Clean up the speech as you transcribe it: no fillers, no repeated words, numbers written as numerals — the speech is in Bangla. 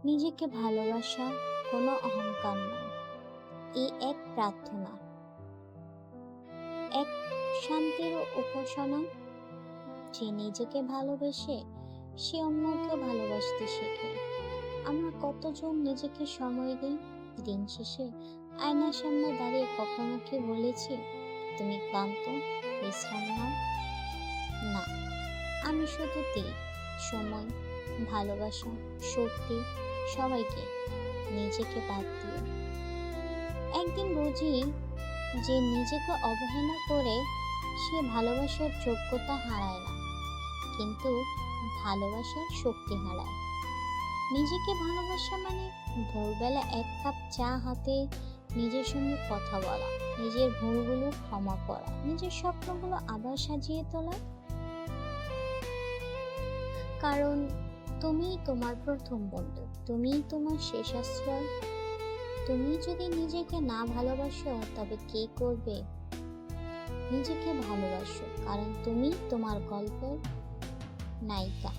নিজেকে ভালোবাসা কোনো অহংকার নয়, এই এক প্রার্থনা, এক শান্তির উপাসনা। যে নিজেকে ভালোবেসে সে অন্যকে ভালোবাসতে শেখে। আমরা কতজন নিজেকে সময় দিই? দিন শেষে আয়নার সামনে দাঁড়িয়ে কখনো কি বলেছি তুমি ক্লান্ত, বিশ্রাম নাও? না, আমি শুধু দিই সময়, ভালোবাসা, শক্তি সবাইকে, নিজেকে বাদ দিয়ে। একদিন বুঝি যে নিজেকে অবহেলা করে সে ভালোবাসার যোগ্যতা হারায় না, কিন্তু ভালোবাসার শক্তি হারায়। নিজেকে ভালোবাসা মানে ভোরবেলা এক কাপ চা হাতে নিজের সঙ্গে কথা বলা, নিজের ভুলগুলো ক্ষমা করা, নিজের স্বপ্নগুলো আবার সাজিয়ে তোলা। কারণ তুমিই তোমার প্রথম বন্ধু, তুমিই তোমার শেষ আশ্রয়। তুমি যদি নিজেকে না ভালোবাসো তবে কে করবে? নিজেকে ভালোবাসো, কারণ তুমি তোমার গল্পের নায়িকা।